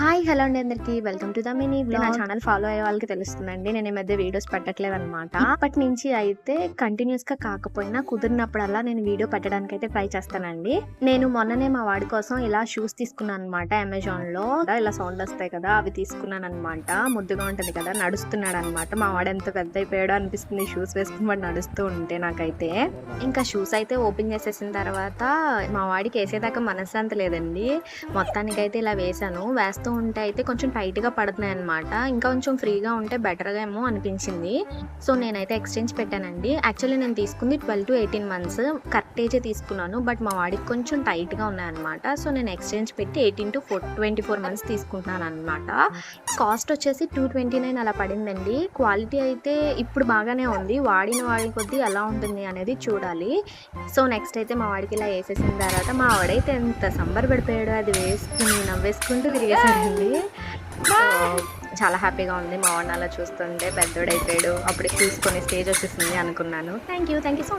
Hi hello అండి అందరికి welcome to the mini blog. నా ఛానల్ ఫాలో అయ్యే వాళ్ళకి తెలుస్తుందండి, నేను ఈ మధ్య వీడియోస్ పెట్టట్లేదు అనమాట. ఇప్పటి నుంచి అయితే కంటిన్యూస్ గా కాకపోయినా కుదిరినప్పుడల్లా నేను వీడియో పెట్టడానికి అయితే ట్రై చేస్తానండి. నేను మొన్ననే మా వాడి కోసం ఇలా షూస్ తీసుకున్నాను అనమాట. అమెజాన్ లో ఇలా సౌండ్ వస్తాయి కదా, అవి తీసుకున్నాను అనమాట. ముద్దుగా ఉంటది కదా, నడుస్తున్నాడు అనమాట. మా వాడు ఎంత పెద్ద అయిపోయాడో అనిపిస్తుంది షూస్ వేసుకుని వాడు నడుస్తూ ఉంటే. నాకైతే ఇంకా షూస్ అయితే ఓపెన్ చేసేసిన తర్వాత మా వాడికి వేసేదాకా మనశ్శాంతి లేదండి. మొత్తానికైతే ఇలా వేస్తూ ఉంటే అయితే కొంచెం టైట్గా పడుతున్నాయి అనమాట. ఇంకా కొంచెం ఫ్రీగా ఉంటే బెటర్గా ఏమో అనిపించింది. సో నేనైతే ఎక్స్చేంజ్ పెట్టానండి. యాక్చువల్లీ నేను తీసుకుంది 12 to 18 months కరెక్ట్ ఏజే తీసుకున్నాను. బట్ మా వాడికి కొంచెం టైట్గా ఉన్నాయన్నమాట. సో నేను ఎక్స్చేంజ్ పెట్టి 18 to 24 months తీసుకుంటున్నాను అనమాట. కాస్ట్ వచ్చేసి 229 అలా పడిందండి. క్వాలిటీ అయితే ఇప్పుడు బాగానే ఉంది. వాడి కొద్దీ ఎలా ఉంటుంది అనేది చూడాలి. సో నెక్స్ట్ అయితే మా వాడికి ఇలా వేసేసిన తర్వాత మా వాడైతే ఎంత సంబరపడిపోయాడో అది వేసుకుని నవ్వేసుకుంటూ తిరిగేసాడండి. చాలా హ్యాపీగా ఉంది మా వాడిని అలా చూస్తుంటే. పెద్దోడైపోయాడు, అప్పుడే చూసుకొని స్టేజ్ వచ్చేసింది అనుకున్నాను. Thank you so